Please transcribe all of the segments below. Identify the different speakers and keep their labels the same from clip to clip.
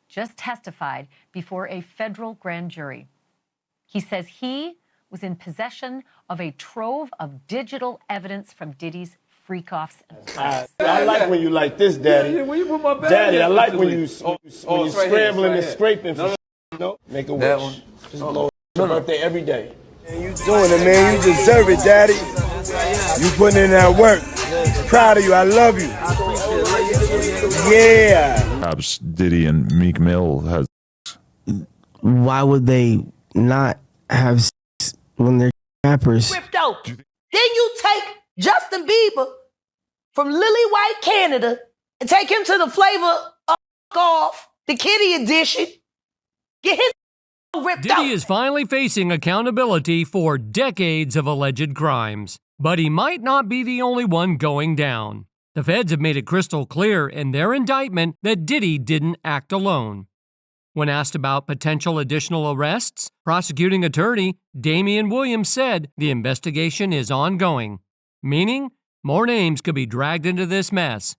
Speaker 1: just testified before a federal grand jury. He says he was in possession of a trove of digital evidence from Diddy's freak-offs and plays.
Speaker 2: I like when you like this, Daddy. Daddy, I like when you scrambling and scraping for make a wish. Just blow your birthday every day.
Speaker 3: Man, you doing it, man. You deserve it, Daddy. You putting in that work. Proud of you. I love you. Yeah.
Speaker 4: Perhaps Diddy and Meek Mill has.
Speaker 5: Why would they not have sex when they're rappers?
Speaker 6: Crypto. Then you take Justin Bieber from Lily White, Canada, and take him to the Flavor Off, the Kitty edition. Get his ripped
Speaker 7: Diddy
Speaker 6: out.
Speaker 7: is finally facing accountability for decades of alleged crimes. But he might not be the only one going down. The feds have made it crystal clear in their indictment that Diddy didn't act alone. When asked about potential additional arrests, prosecuting attorney Damian Williams said the investigation is ongoing, meaning more names could be dragged into this mess.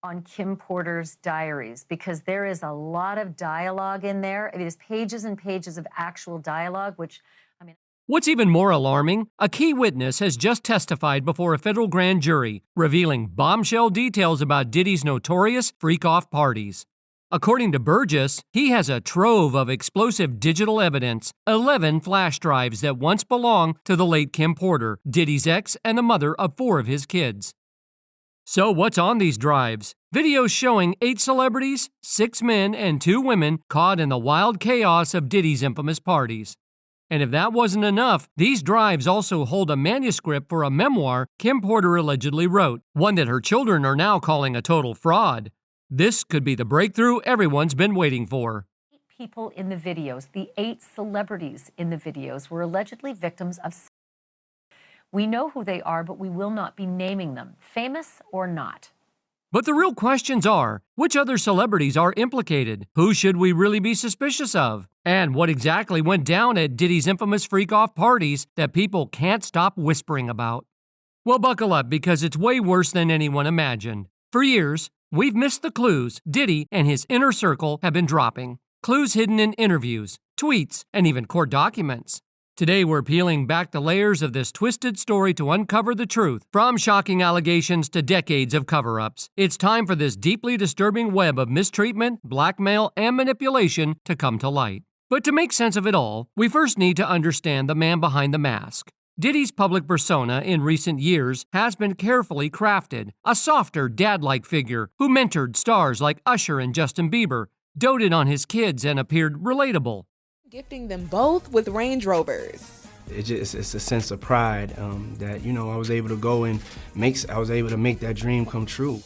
Speaker 1: On Kim Porter's diaries, because there is a lot of dialogue in there. It is pages and pages of actual dialogue, which, I mean...
Speaker 7: What's even more alarming, a key witness has just testified before a federal grand jury, revealing bombshell details about Diddy's notorious freak-off parties. According to Burgess, he has a trove of explosive digital evidence, 11 flash drives that once belonged to the late Kim Porter, Diddy's ex and the mother of 4 of his kids. So what's on these drives? Videos showing 8 celebrities, 6 men, and 2 women caught in the wild chaos of Diddy's infamous parties. And if that wasn't enough, these drives also hold a manuscript for a memoir Kim Porter allegedly wrote, one that her children are now calling a total fraud. This could be the breakthrough everyone's been waiting for.
Speaker 1: 8 people in the videos, the 8 celebrities in the videos, were allegedly victims of... We know who they are, but we will not be naming them, famous or not.
Speaker 7: But the real questions are, which other celebrities are implicated? Who should we really be suspicious of? And what exactly went down at Diddy's infamous freak-off parties that people can't stop whispering about? Well, buckle up, because it's way worse than anyone imagined. For years, we've missed the clues Diddy and his inner circle have been dropping. Clues hidden in interviews, tweets, and even court documents. Today, we're peeling back the layers of this twisted story to uncover the truth, from shocking allegations to decades of cover-ups. It's time for this deeply disturbing web of mistreatment, blackmail, and manipulation to come to light. But to make sense of it all, we first need to understand the man behind the mask. Diddy's public persona in recent years has been carefully crafted, a softer, dad-like figure who mentored stars like Usher and Justin Bieber, doted on his kids, and appeared relatable.
Speaker 8: Gifting them both with Range Rovers.
Speaker 5: It's a sense of pride that, I was able to go and I was able to make that dream come true.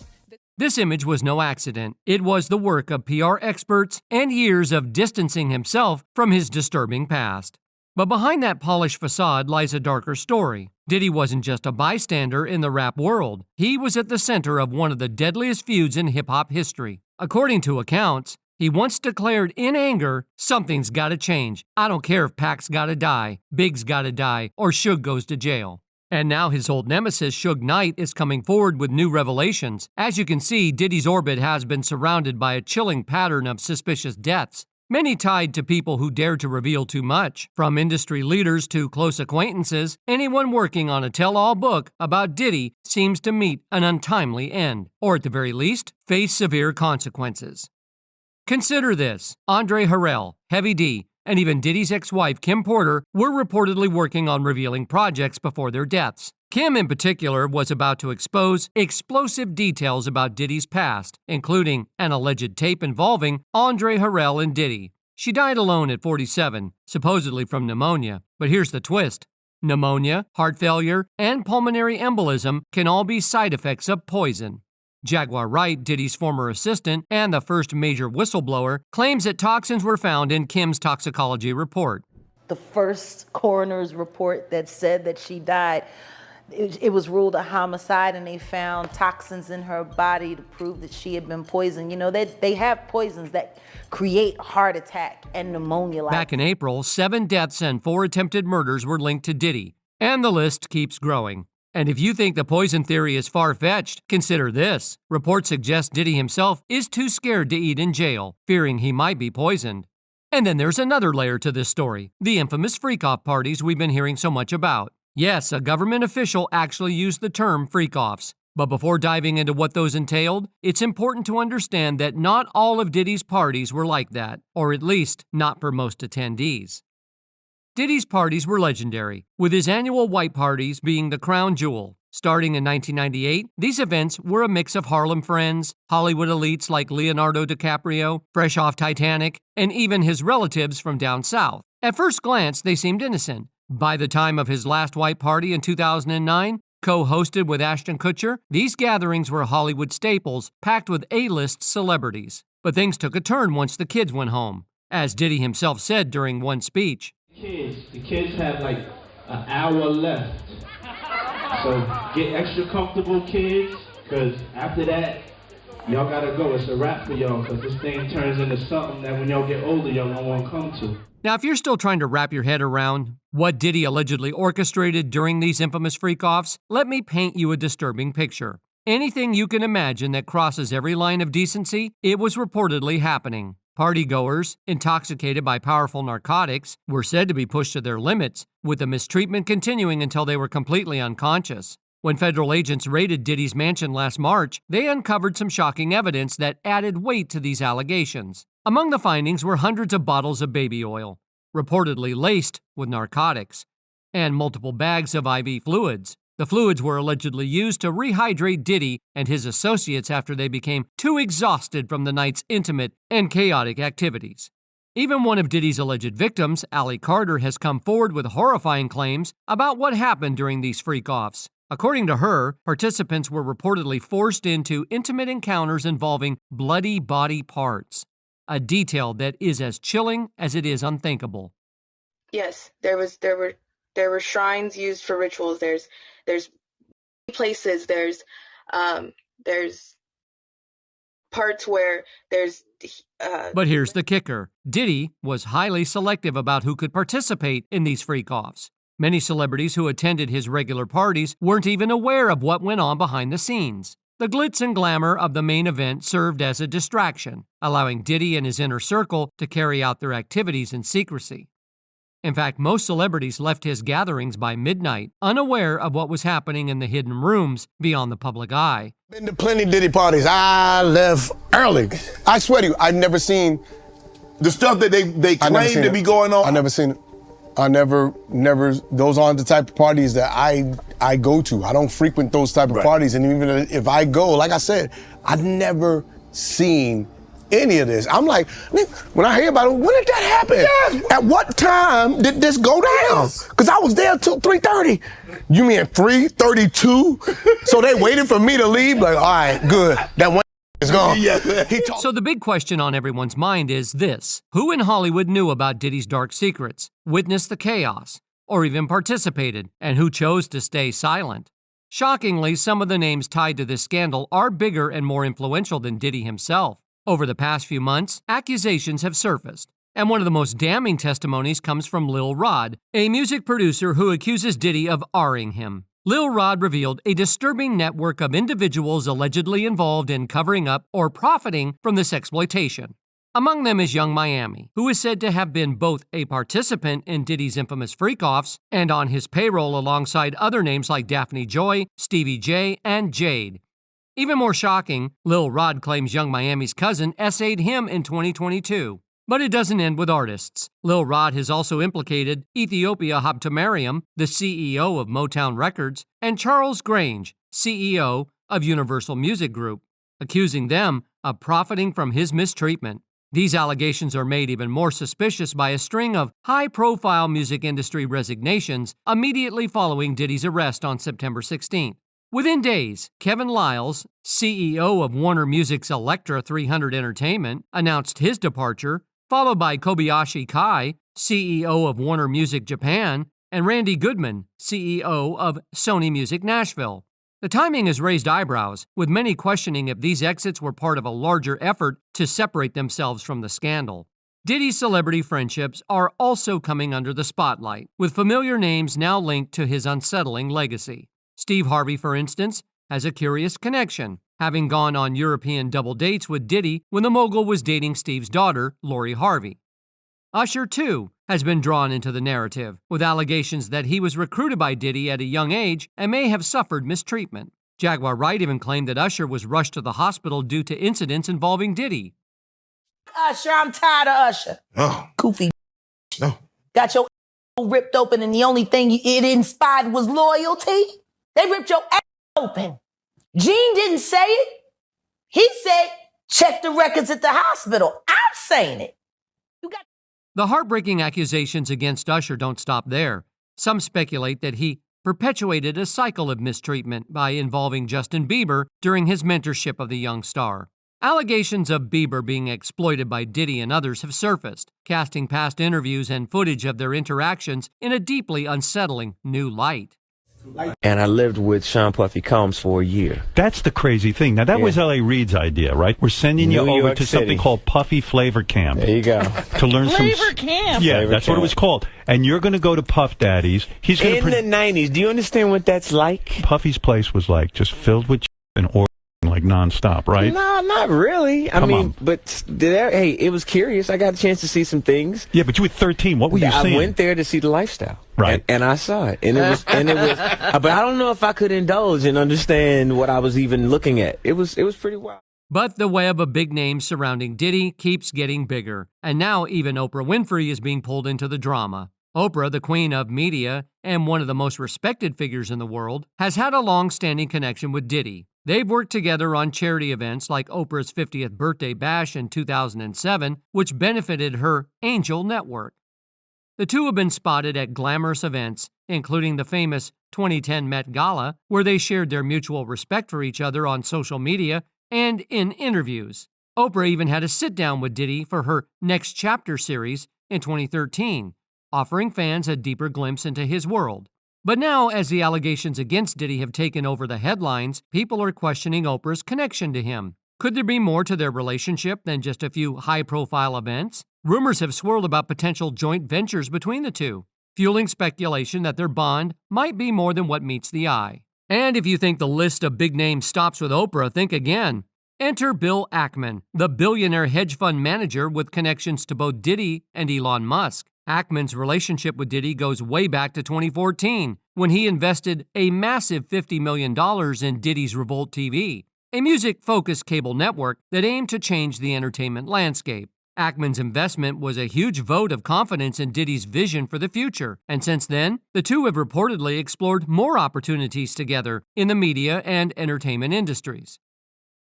Speaker 7: This image was no accident. It was the work of PR experts and years of distancing himself from his disturbing past. But behind that polished facade lies a darker story. Diddy wasn't just a bystander in the rap world. He was at the center of one of the deadliest feuds in hip-hop history. According to accounts, he once declared in anger, something's gotta change. I don't care if Pac's gotta die, Big's gotta die, or Suge goes to jail. And now his old nemesis, Suge Knight, is coming forward with new revelations. As you can see, Diddy's orbit has been surrounded by a chilling pattern of suspicious deaths, many tied to people who dared to reveal too much. From industry leaders to close acquaintances, anyone working on a tell-all book about Diddy seems to meet an untimely end, or at the very least, face severe consequences. Consider this. Andre Harrell, Heavy D, and even Diddy's ex-wife Kim Porter were reportedly working on revealing projects before their deaths. Kim in particular was about to expose explosive details about Diddy's past, including an alleged tape involving Andre Harrell and Diddy. She died alone at 47, supposedly from pneumonia. But here's the twist. Pneumonia, heart failure, and pulmonary embolism can all be side effects of poison. Jaguar Wright, Diddy's former assistant and the first major whistleblower, claims that toxins were found in Kim's toxicology report.
Speaker 6: The first coroner's report that said that she died, it was ruled a homicide, and they found toxins in her body to prove that she had been poisoned. They have poisons that create heart attack and pneumonia.
Speaker 7: Back in April, 7 deaths and 4 attempted murders were linked to Diddy, and the list keeps growing. And if you think the poison theory is far-fetched, consider this. Reports suggest Diddy himself is too scared to eat in jail, fearing he might be poisoned. And then there's another layer to this story, the infamous freak-off parties we've been hearing so much about. Yes, a government official actually used the term freak-offs. But before diving into what those entailed, it's important to understand that not all of Diddy's parties were like that, or at least not for most attendees. Diddy's parties were legendary, with his annual white parties being the crown jewel. Starting in 1998, these events were a mix of Harlem friends, Hollywood elites like Leonardo DiCaprio, fresh off Titanic, and even his relatives from down south. At first glance, they seemed innocent. By the time of his last white party in 2009, co-hosted with Ashton Kutcher, these gatherings were Hollywood staples, packed with A-list celebrities. But things took a turn once the kids went home. As Diddy himself said during one speech,
Speaker 9: The kids have like an hour left. So get extra comfortable, kids, because after that, y'all gotta go. It's a wrap for y'all, because this thing turns into something that when y'all get older, y'all don't want to come to.
Speaker 7: Now, if you're still trying to wrap your head around what Diddy allegedly orchestrated during these infamous freak-offs, let me paint you a disturbing picture. Anything you can imagine that crosses every line of decency, it was reportedly happening. Partygoers, intoxicated by powerful narcotics, were said to be pushed to their limits, with the mistreatment continuing until they were completely unconscious. When federal agents raided Diddy's mansion last March, they uncovered some shocking evidence that added weight to these allegations. Among the findings were hundreds of bottles of baby oil, reportedly laced with narcotics, and multiple bags of IV fluids. The fluids were allegedly used to rehydrate Diddy and his associates after they became too exhausted from the night's intimate and chaotic activities. Even one of Diddy's alleged victims, Allie Carter, has come forward with horrifying claims about what happened during these freak-offs. According to her, participants were reportedly forced into intimate encounters involving bloody body parts, a detail that is as chilling as it is unthinkable.
Speaker 10: Yes, there were shrines used for rituals. There's places. There's parts where there's.
Speaker 7: But here's the kicker: Diddy was highly selective about who could participate in these freak-offs. Many celebrities who attended his regular parties weren't even aware of what went on behind the scenes. The glitz and glamour of the main event served as a distraction, allowing Diddy and his inner circle to carry out their activities in secrecy. In fact, most celebrities left his gatherings by midnight, unaware of what was happening in the hidden rooms beyond the public eye.
Speaker 3: Been to plenty Diddy parties. I left early. I swear to you, I've never seen
Speaker 2: The stuff that they claim to be going on.
Speaker 3: I never seen it. I never, those aren't the type of parties that I go to. I don't frequent those type of parties. And even if I go, like I said, I've never seen any of this. I'm like, when I hear about it, when did that happen? Yes. At what time did this go down? Because I was there till 3:30. You mean 3:32? So they waited for me to leave? Like, all right, good. That one is gone.
Speaker 7: So the big question on everyone's mind is this: who in Hollywood knew about Diddy's dark secrets, witnessed the chaos, or even participated, and who chose to stay silent? Shockingly, some of the names tied to this scandal are bigger and more influential than Diddy himself. Over the past few months, accusations have surfaced, and one of the most damning testimonies comes from Lil Rod, a music producer who accuses Diddy of R-ing him. Lil Rod revealed a disturbing network of individuals allegedly involved in covering up or profiting from this exploitation. Among them is Young Miami, who is said to have been both a participant in Diddy's infamous freak-offs and on his payroll alongside other names like Daphne Joy, Stevie J, and Jade. Even more shocking, Lil Rod claims Young Miami's cousin essayed him in 2022. But it doesn't end with artists. Lil Rod has also implicated Ethiopia Habtemariam, the CEO of Motown Records, and Charles Grange, CEO of Universal Music Group, accusing them of profiting from his mistreatment. These allegations are made even more suspicious by a string of high-profile music industry resignations immediately following Diddy's arrest on September 16th. Within days, Kevin Liles, CEO of Warner Music's Elektra 300 Entertainment, announced his departure, followed by Kobayashi Kai, CEO of Warner Music Japan, and Randy Goodman, CEO of Sony Music Nashville. The timing has raised eyebrows, with many questioning if these exits were part of a larger effort to separate themselves from the scandal. Diddy's celebrity friendships are also coming under the spotlight, with familiar names now linked to his unsettling legacy. Steve Harvey, for instance, has a curious connection, having gone on European double dates with Diddy when the mogul was dating Steve's daughter, Lori Harvey. Usher, too, has been drawn into the narrative, with allegations that he was recruited by Diddy at a young age and may have suffered mistreatment. Jaguar Wright even claimed that Usher was rushed to the hospital due to incidents involving Diddy.
Speaker 6: Usher, I'm tired of Usher.
Speaker 11: Oh.
Speaker 6: Goofy.
Speaker 11: No.
Speaker 6: Got your ripped open and the only thing it inspired was loyalty. They ripped your open. Gene didn't say it. He said, check the records at the hospital. I'm saying it.
Speaker 7: The heartbreaking accusations against Usher don't stop there. Some speculate that he perpetuated a cycle of mistreatment by involving Justin Bieber during his mentorship of the young star. Allegations of Bieber being exploited by Diddy and others have surfaced, casting past interviews and footage of their interactions in a deeply unsettling new light.
Speaker 12: And I lived with Sean Puffy Combs for a year.
Speaker 13: That's the crazy thing. Now, that was L.A. Reid's idea, right? We're sending you over to something called Puffy Flavor Camp.
Speaker 12: There you go.
Speaker 13: To learn
Speaker 6: Flavor Camp?
Speaker 13: Yeah, that's what it was called. And you're going to go to Puff Daddy's. He's going
Speaker 12: in the 90s. Do you understand what that's like?
Speaker 13: Puffy's place was like just filled with and ordering like nonstop, right?
Speaker 12: No, not really. I mean, but hey, it was curious. I got a chance to see some things.
Speaker 13: Yeah, but you were 13. What were you seeing?
Speaker 12: I went there to see the lifestyle.
Speaker 13: Right.
Speaker 12: And I saw it. And it was, but I don't know if I could indulge and understand what I was even looking at. It was pretty wild.
Speaker 7: But the web of big names surrounding Diddy keeps getting bigger. And now even Oprah Winfrey is being pulled into the drama. Oprah, the queen of media and one of the most respected figures in the world, has had a long-standing connection with Diddy. They've worked together on charity events like Oprah's 50th birthday bash in 2007, which benefited her Angel Network. The two have been spotted at glamorous events, including the famous 2010 Met Gala, where they shared their mutual respect for each other on social media and in interviews. Oprah even had a sit-down with Diddy for her Next Chapter series in 2013, offering fans a deeper glimpse into his world. But now, as the allegations against Diddy have taken over the headlines, people are questioning Oprah's connection to him. Could there be more to their relationship than just a few high-profile events? Rumors have swirled about potential joint ventures between the two, fueling speculation that their bond might be more than what meets the eye. And if you think the list of big names stops with Oprah, think again. Enter Bill Ackman, the billionaire hedge fund manager with connections to both Diddy and Elon Musk. Ackman's relationship with Diddy goes way back to 2014, when he invested a massive $50 million in Diddy's Revolt TV, a music-focused cable network that aimed to change the entertainment landscape. Ackman's investment was a huge vote of confidence in Diddy's vision for the future, and since then, the two have reportedly explored more opportunities together in the media and entertainment industries.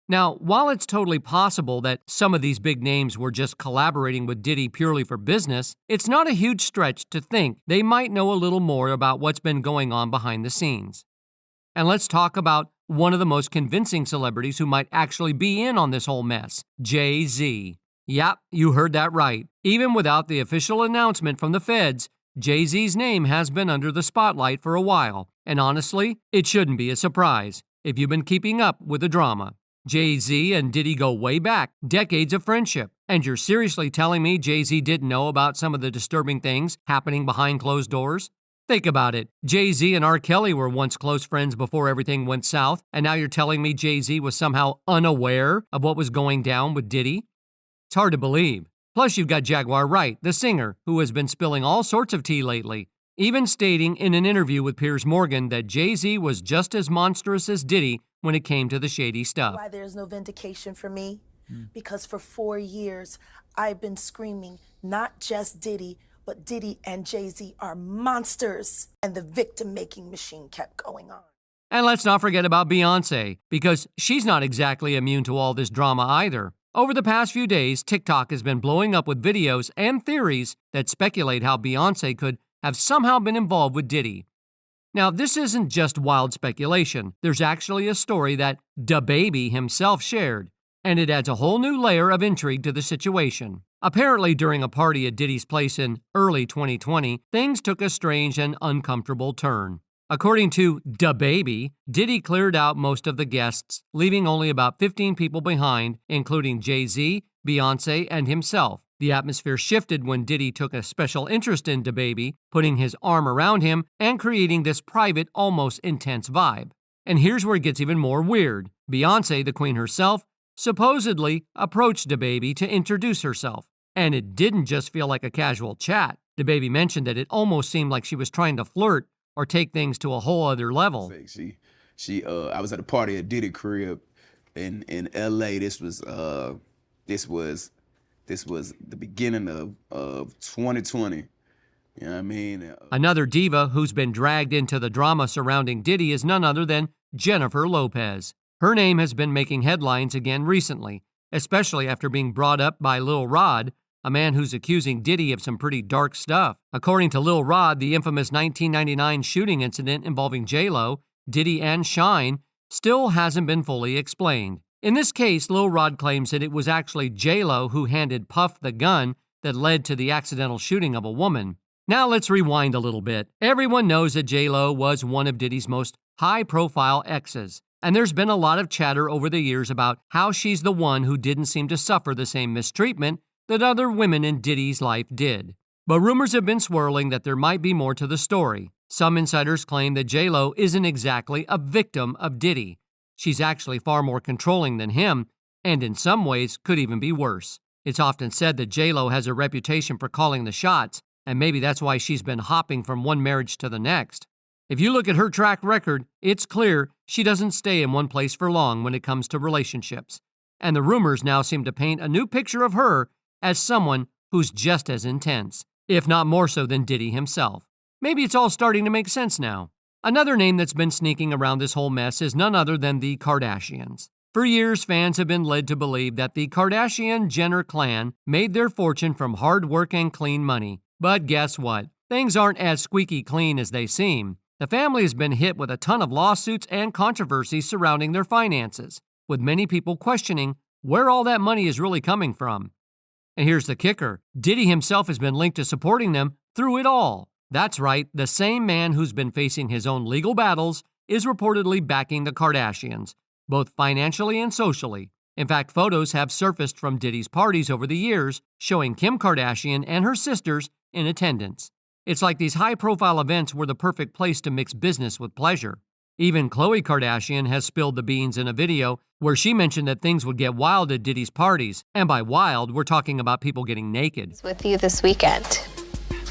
Speaker 7: Now, while it's totally possible that some of these big names were just collaborating with Diddy purely for business, it's not a huge stretch to think they might know a little more about what's been going on behind the scenes. And let's talk about one of the most convincing celebrities who might actually be in on this whole mess, Jay-Z. Yep, you heard that right. Even without the official announcement from the feds, Jay-Z's name has been under the spotlight for a while, and honestly, it shouldn't be a surprise if you've been keeping up with the drama. Jay-Z and Diddy go way back, decades of friendship. And you're seriously telling me Jay-Z didn't know about some of the disturbing things happening behind closed doors? Think about it. Jay-Z and R. Kelly were once close friends before everything went south, and now you're telling me Jay-Z was somehow unaware of what was going down with Diddy? It's hard to believe. Plus, you've got Jaguar Wright, the singer, who has been spilling all sorts of tea lately, even stating in an interview with Piers Morgan that Jay-Z was just as monstrous as Diddy when it came to the shady stuff.
Speaker 14: Why there's no vindication for me? Because for 4 years, I've been screaming, not just Diddy, but Diddy and Jay-Z are monsters. And the victim-making machine kept going on.
Speaker 7: And let's not forget about Beyoncé, because she's not exactly immune to all this drama either. Over the past few days, TikTok has been blowing up with videos and theories that speculate how Beyoncé could have somehow been involved with Diddy. Now, this isn't just wild speculation. There's actually a story that DaBaby himself shared, and it adds a whole new layer of intrigue to the situation. Apparently, during a party at Diddy's place in early 2020, things took a strange and uncomfortable turn. According to DaBaby, Diddy cleared out most of the guests, leaving only about 15 people behind, including Jay-Z, Beyoncé, and himself. The atmosphere shifted when Diddy took a special interest in DaBaby, putting his arm around him and creating this private, almost intense vibe. And here's where it gets even more weird. Beyoncé, the queen herself, supposedly approached DaBaby to introduce herself. And it didn't just feel like a casual chat. DaBaby mentioned that it almost seemed like she was trying to flirt or take things to a whole other level.
Speaker 11: I was at a party at Diddy crib in LA. This was the beginning of 2020. You know what I mean?
Speaker 7: Another diva who's been dragged into the drama surrounding Diddy is none other than Jennifer Lopez. Her name has been making headlines again recently, especially after being brought up by Lil Rod, a man who's accusing Diddy of some pretty dark stuff. According to Lil Rod, the infamous 1999 shooting incident involving J-Lo, Diddy, and Shine still hasn't been fully explained. In this case, Lil Rod claims that it was actually J-Lo who handed Puff the gun that led to the accidental shooting of a woman. Now let's rewind a little bit. Everyone knows that J-Lo was one of Diddy's most high-profile exes, and there's been a lot of chatter over the years about how she's the one who didn't seem to suffer the same mistreatment that other women in Diddy's life did. But rumors have been swirling that there might be more to the story. Some insiders claim that J-Lo isn't exactly a victim of Diddy. She's actually far more controlling than him, and in some ways could even be worse. It's often said that J-Lo has a reputation for calling the shots, and maybe that's why she's been hopping from one marriage to the next. If you look at her track record, it's clear she doesn't stay in one place for long when it comes to relationships. And the rumors now seem to paint a new picture of her as someone who's just as intense, if not more so than Diddy himself. Maybe it's all starting to make sense now. Another name that's been sneaking around this whole mess is none other than the Kardashians. For years, fans have been led to believe that the Kardashian-Jenner clan made their fortune from hard work and clean money. But guess what? Things aren't as squeaky clean as they seem. The family has been hit with a ton of lawsuits and controversies surrounding their finances, with many people questioning where all that money is really coming from. And here's the kicker. Diddy himself has been linked to supporting them through it all. That's right, the same man who's been facing his own legal battles is reportedly backing the Kardashians, both financially and socially. In fact, photos have surfaced from Diddy's parties over the years showing Kim Kardashian and her sisters in attendance. It's like these high-profile events were the perfect place to mix business with pleasure. Even Khloe Kardashian has spilled the beans in a video where she mentioned that things would get wild at Diddy's parties. And by wild, we're talking about people getting naked.
Speaker 15: With you this weekend.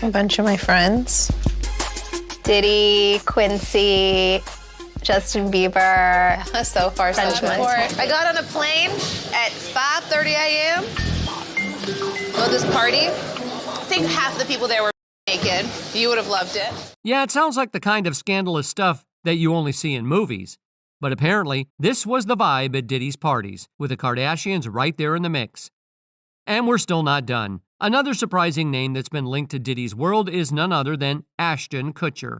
Speaker 15: A bunch of my friends. Diddy, Quincy, Justin Bieber. So far, so good. I got on a plane at 5:30 a.m. Go to this party. I think half the people there were naked. You would have loved it.
Speaker 7: Yeah, it sounds like the kind of scandalous stuff that you only see in movies. But apparently, this was the vibe at Diddy's parties, with the Kardashians right there in the mix. And we're still not done. Another surprising name that's been linked to Diddy's world is none other than Ashton Kutcher.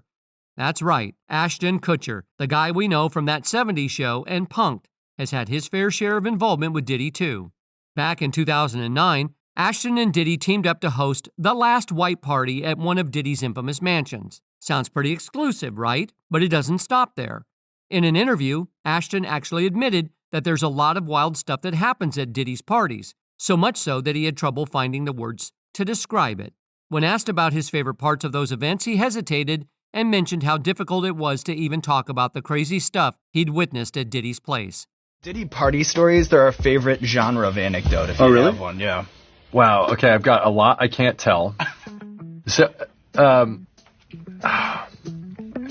Speaker 7: That's right, Ashton Kutcher, the guy we know from that 70s show and Punk'd, has had his fair share of involvement with Diddy too. Back in 2009, Ashton and Diddy teamed up to host the last white party at one of Diddy's infamous mansions. Sounds pretty exclusive, right? But it doesn't stop there. In an interview, Ashton actually admitted that there's a lot of wild stuff that happens at Diddy's parties, so much so that he had trouble finding the words to describe it. When asked about his favorite parts of those events, he hesitated and mentioned how difficult it was to even talk about the crazy stuff he'd witnessed at Diddy's place.
Speaker 16: Diddy party stories, they're our favorite genre of anecdote, if you have one, yeah.
Speaker 17: Wow, okay, I've got a lot I can't tell. So, I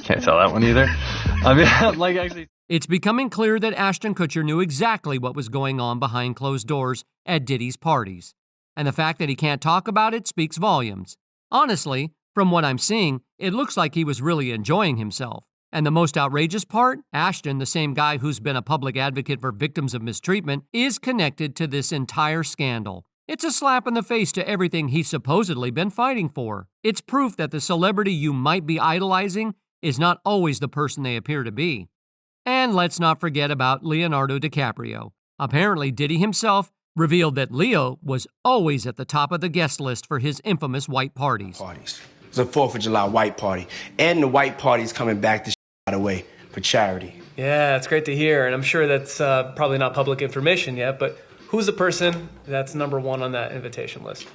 Speaker 17: can't tell that one either. I mean, like, actually...
Speaker 7: It's becoming clear that Ashton Kutcher knew exactly what was going on behind closed doors at Diddy's parties. And the fact that he can't talk about it speaks volumes. Honestly, from what I'm seeing, it looks like he was really enjoying himself. And the most outrageous part, Ashton, the same guy who's been a public advocate for victims of mistreatment, is connected to this entire scandal. It's a slap in the face to everything he's supposedly been fighting for. It's proof that the celebrity you might be idolizing is not always the person they appear to be. And let's not forget about Leonardo DiCaprio. Apparently, Diddy himself revealed that Leo was always at the top of the guest list for his infamous white parties.
Speaker 2: It's a 4th of July white party. And the white party's coming back to by the way, for charity.
Speaker 18: Yeah, it's great to hear. And I'm sure that's probably not public information yet, but Who's the person that's number 1 on that invitation list?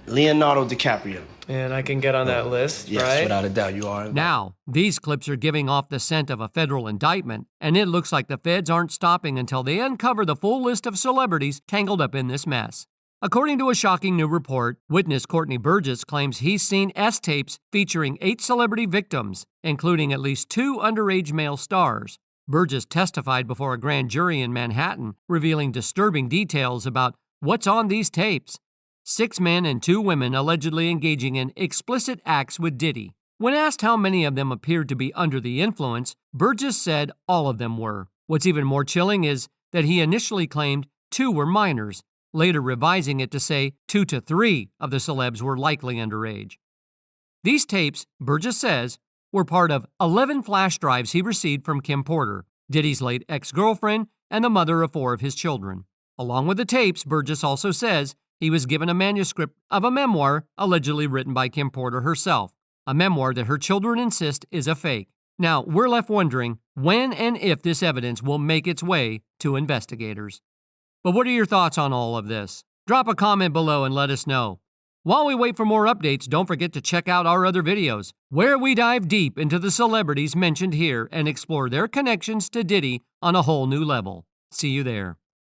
Speaker 2: Leonardo DiCaprio.
Speaker 18: And I can get on that list,
Speaker 2: Yes,
Speaker 18: right?
Speaker 2: without a doubt, you are.
Speaker 7: Now, these clips are giving off the scent of a federal indictment, and it looks like the feds aren't stopping until they uncover the full list of celebrities tangled up in this mess. According to a shocking new report, witness Courtney Burgess claims he's seen S-tapes featuring 8 celebrity victims, including at least 2 underage male stars. Burgess testified before a grand jury in Manhattan, revealing disturbing details about what's on these tapes. 6 men and 2 women allegedly engaging in explicit acts with Diddy. When asked how many of them appeared to be under the influence, Burgess said all of them were. What's even more chilling is that he initially claimed 2 were minors, later revising it to say 2 to 3 of the celebs were likely underage. These tapes, Burgess says, were part of 11 flash drives he received from Kim Porter, Diddy's late ex-girlfriend and the mother of 4 of his children. Along with the tapes, Burgess also says he was given a manuscript of a memoir allegedly written by Kim Porter herself, a memoir that her children insist is a fake. Now, we're left wondering when and if this evidence will make its way to investigators. But what are your thoughts on all of this? Drop a comment below and let us know. While we wait for more updates, don't forget to check out our other videos, where we dive deep into the celebrities mentioned here and explore their connections to Diddy on a whole new level. See you there.